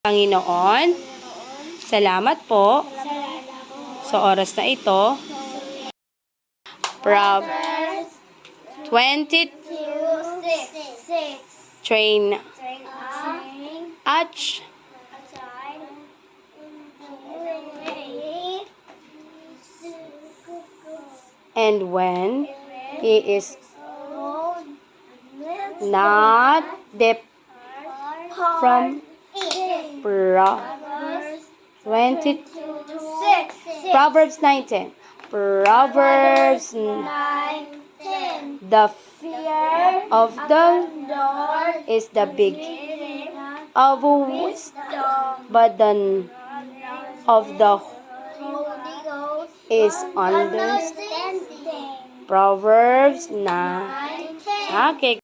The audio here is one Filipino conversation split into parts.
Panginoon, salamat po sa oras na ito. Proverbs 22:6. Train a and when he is not depart from Proverbs 19. Proverbs 19. The fear of the Lord is the beginning of wisdom, but the of the Holy Ghost is understanding. Proverbs 9. Okay.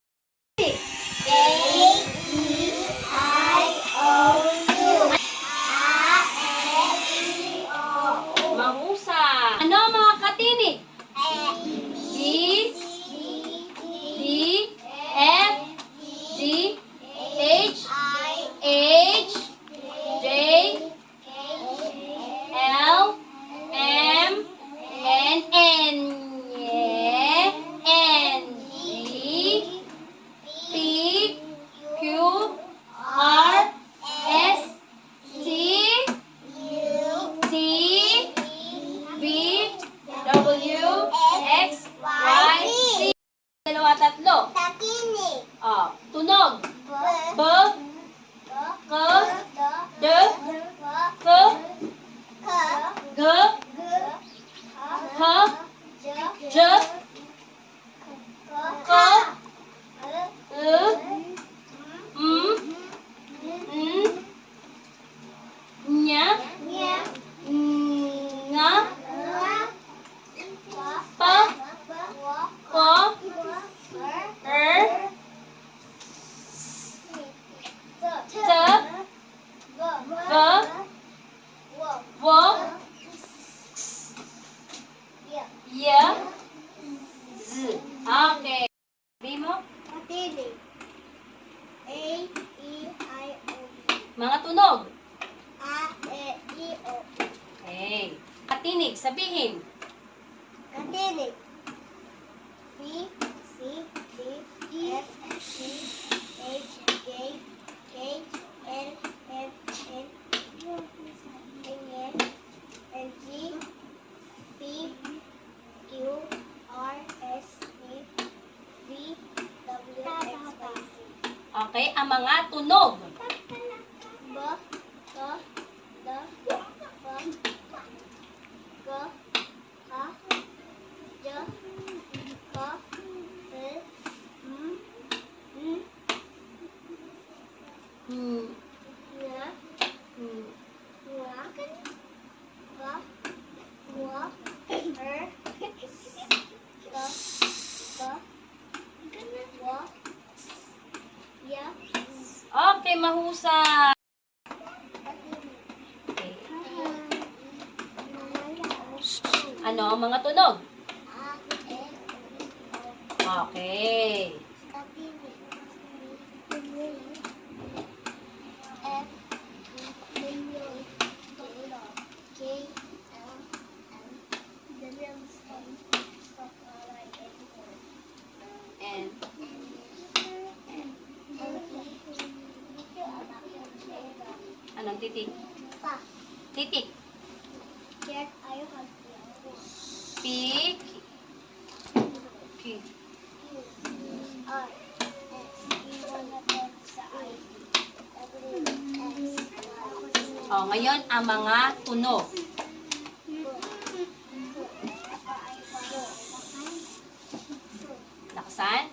Mahusa. Ano mga katinig? B, D, F, G, H, J, L, M, N, yeah, N, G, P, Q, R, S, T, V, W, X, Y, Z. Dalawa, tatlo. Takinig. Tunog. B, K, D, K, G, H, J, K, Nya, Nga, Pa, Ko, T, V, Y, Z. Okay. Sabi mo? Katinig. A, E, I, O. Mga tunog. A, E, I, O. Okay. Katinig, sabihin. Katinig. B, C, D, F, G, H, J, K, L, M, N, N, G, P, Q, R, S, T, V, W, X, Y, Z. Okay, ang mga tunog. B, K, D, F, G, H, J, K, L, M, Hmm. N, Hmm. Okay, mahusay. Okay. Ano ang mga tunog? Okay. And anong titik? Titik. Pick. Pick. Ngayon ang mga tunog. Lakasan.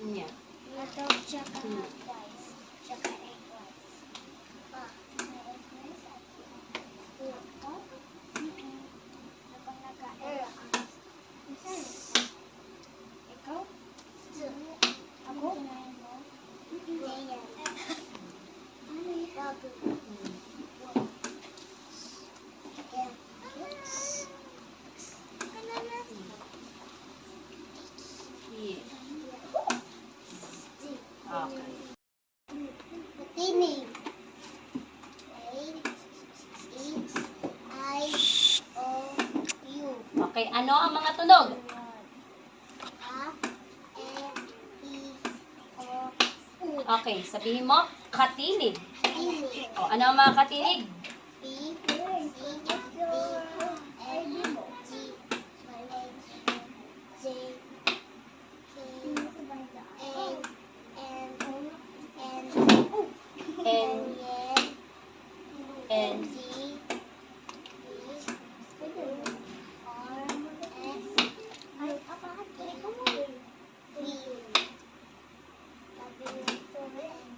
Nya. Okay, ano ang mga tunog? A, E, I, O, U. Okay, sabihin mo, katinig. Tinig. O, ano ang mga katinig? B, C, D, E, F, G, J, K, L, M, N, N, N, G, R, S, I, V.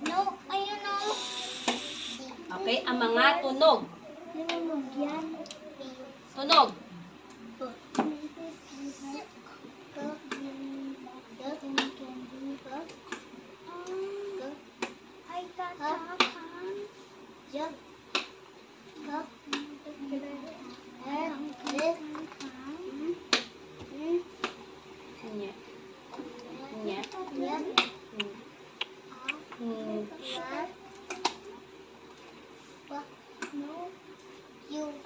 No, ayun o. okay, ang mga tunog. Limunog yan. Tunog. Ay, tatakan. Jump. Cup. Nya. Nya. Hmm.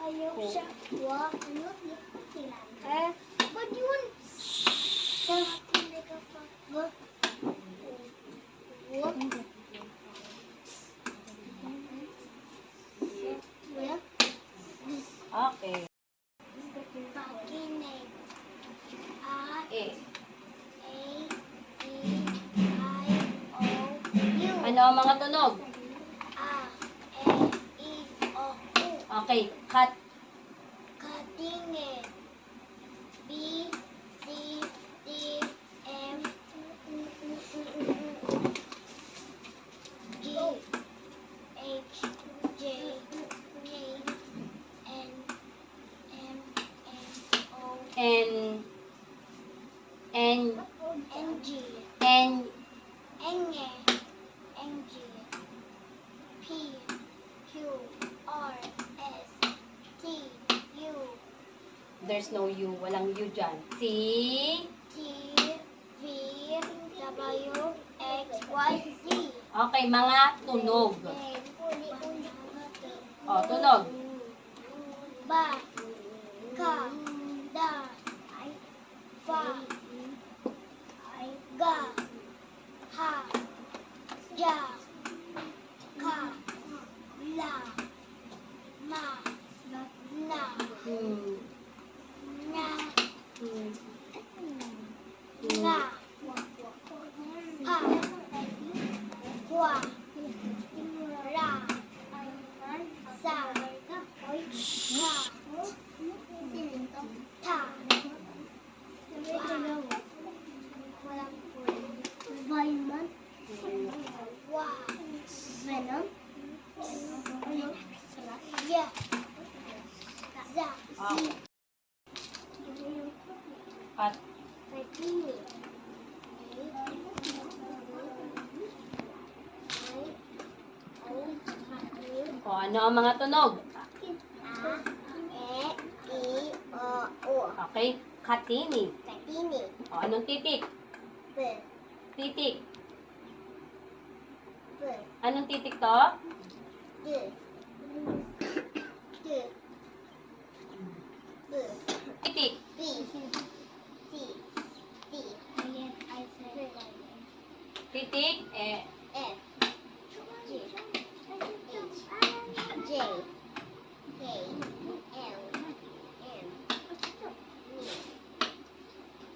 Ayaw siya. Wa. Ano? Ba't yun? Wa. Wa. Wa. Okay. Pakinig. A, E. A, E, I, O, U. Ano ang mga tunog? A, E, I, O, U. Okay, kat. Katingin. B, C, D, F, G, H, J, K, N, M, N, O, N. N. N, G, N. N, N, G, P, Q, R, S, T, U, There's no U. Walang U dyan. C. T, V, W, X, Y, Z. Okay, mga tunog. O, tunog. Ba, ka, da, fa, ga, ha, ja, ka, la, ma, na, Hmm. na, Hmm. nga, pa, kwa, ra, sa, nga, ta, Vitamin, wa, venom, ya, za, Okay. At o, ano ang mga tunog? Okay, katinig. O, anong titik? Titik. Anong titik to? Titik. Titik. Eh,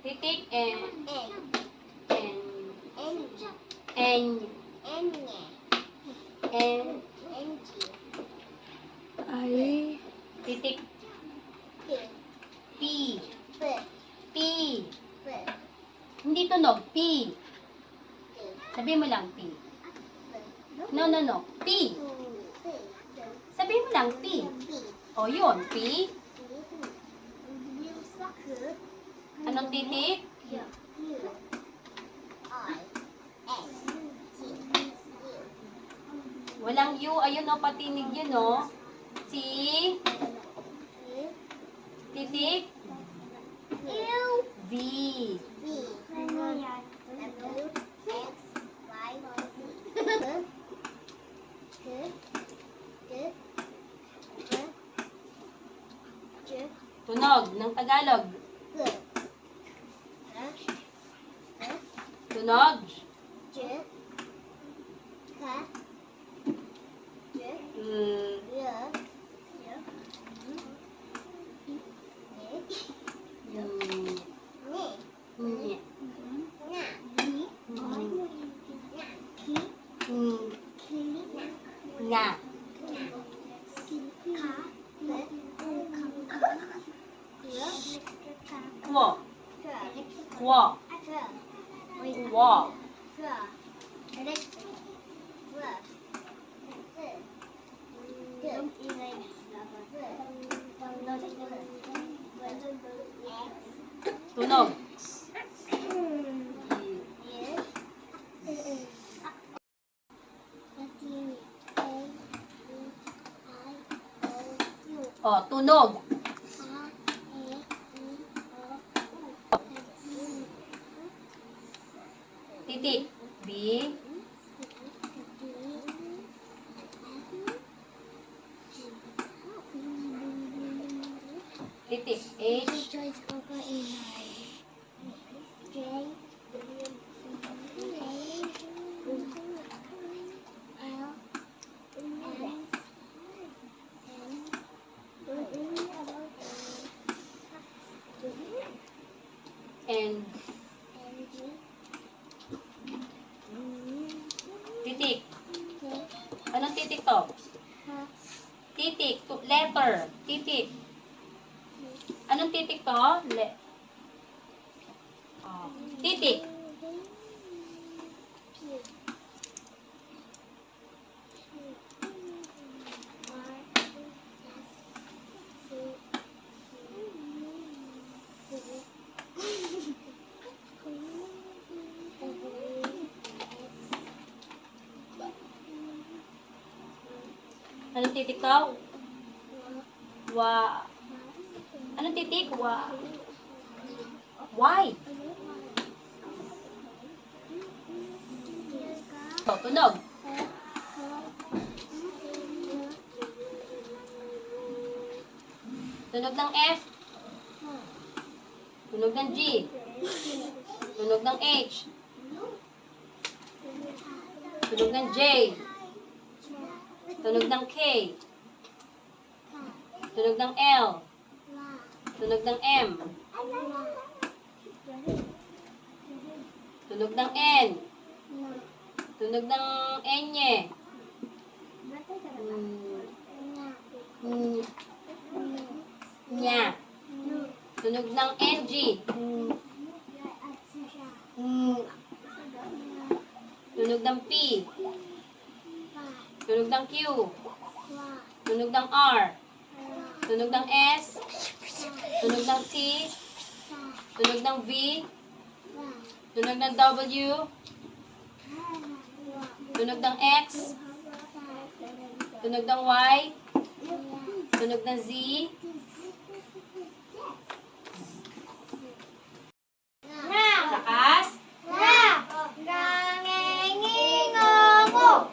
titik. N. Ay. Titik. P. P. Hindi tunog. P. Sabi mo lang P. No. P. Sabi mo lang P. O, yun. P. Anong titik? Walang U. Ayun o, patinig yun o. C. Titik. V. Tunog ng Tagalog. Tunog. Mm, mm, nga. Kwo. Kwo. Kwo. Tunog. O, tunog. Titik. B. Titik. H. N. Titik. Anong titik to? Titik. Letter. Titik. Anong titik to? Titik. Anong titik to? Anong titik? Y. O, tunog. Tunog ng F. Tunog ng G. Tunog ng H. Tunog ng J. Tunog ng K. Tunog ng L. Tunog ng M. Tunog ng N. Tunog ng N. Nya. Tunog ng NG. Tunog ng P. Tunog ng Q. Tunog ng R. Tunog ng S. Tunog ng T. Tunog ng V. Tunog ng W. Tunog ng X. Tunog ng Y. Tunog ng Z. Lakas.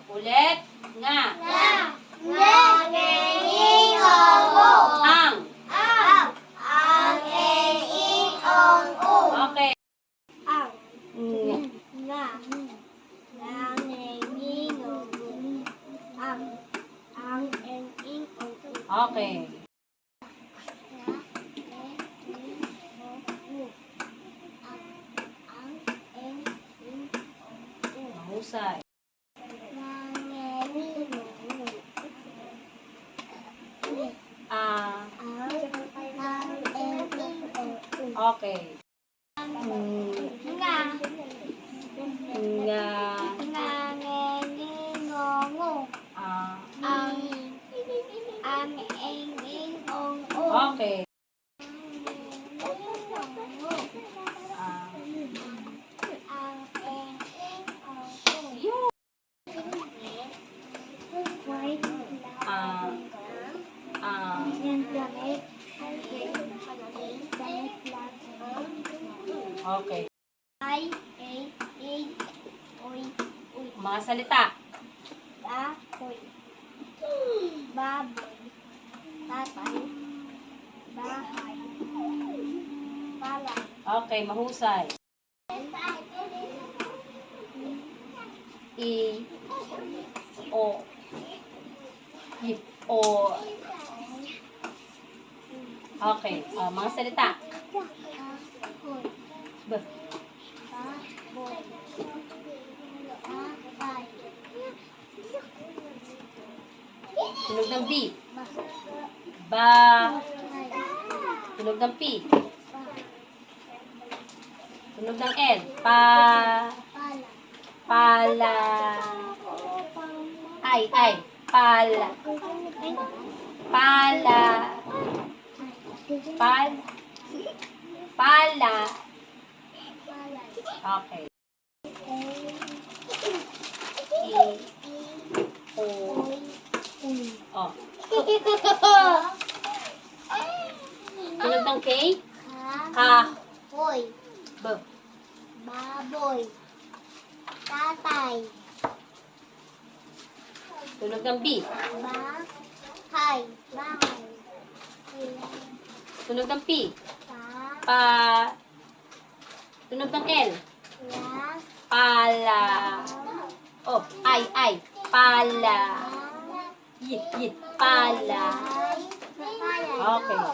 Ulit. Nga. Ang. Okay. Okay. Mahusay. Okay. Nga. Okay. Yun. Okay. Mga salita. Baboy, tatay, bahay, palay, Okay, mahusay. I, O, I, O. Okay, mga salita. B, tunog ng B. Ba, tunog ng P. Tunog ng L. Pa, pala. Ay, pala. Pala. Pala. Okay. I, O. Oh. Tunog ng K. Ka. Boy. B. Baboy. Tatay. Tunog ng B. Bahay. Bahay. Tunog ng P. Pa. Pa. Tunog ng L. La. Pala. Oh, ay. Pala. Y, pala. Okay.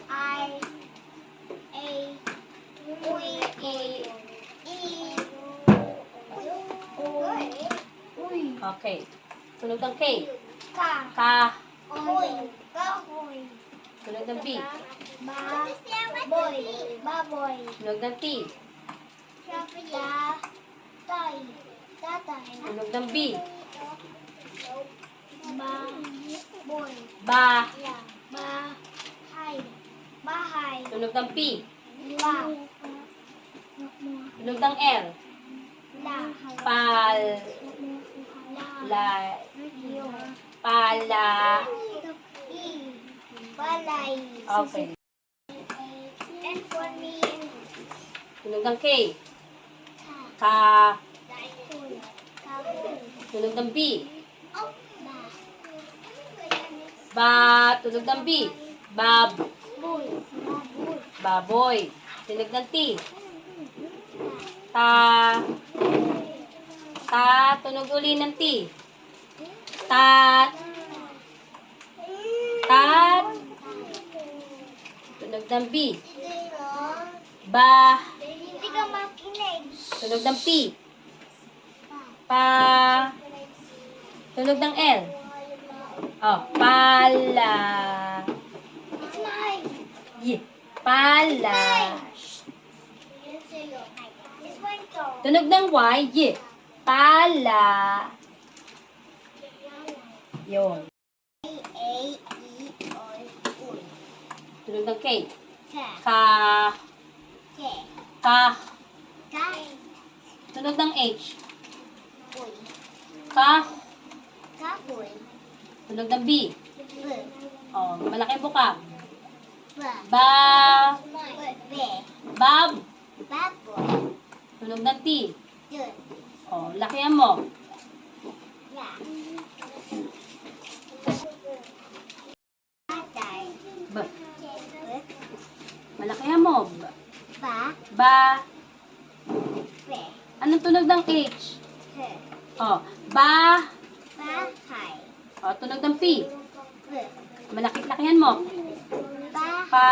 I. A. Uy. I. Uy. Okay. Tunog ng K. Ka. Ka. Uy. Kahoy. Tunog ng B. Boy. Baboy. Tunog ng T. Tatay. Tatay. Tunog ng B. Boy. Ba. Bahay. Bahay. Tunog ng P. La. Tunog ng L. La. Pal. La. Pala. Balay. Okay. And for me. Tunog ng K. Ka. Kahoy. Kahoy. Tunog ng B. Ba. Ba. Tunog ng B. Bab. Boy. Baboy. Baboy. Tunog ng T. Ta. Ta. Tunog uli ng T. Tat. Tat. Tunog ng B. Ba. Hindi ka makinig. Tunog ng P. Pa. Tunog ng L. Oh, pala. It's mine. Y. Pala. It's mine to. Tunog ng Y. Y. Pala. Yun. A, E, O, U. Tunog ng K. Ka. Ka. Ke. Ka. Ka. Tunog ng H. Boy. Ka. Kahoy. Tunog ng B. B. Oh, malaki buka. Ba. Ba. Be. Bab. Baboy. Tunog ng T. Yun. Oh, lakihan mo. Ya. Tatay. B. Malakihan mo. Ba. Ba. Be. Anong tunog ng H? He. Oh, ba. Bahay. Oh, tunog ng P. B. Malaki-lakihan mo. Ba. Pa.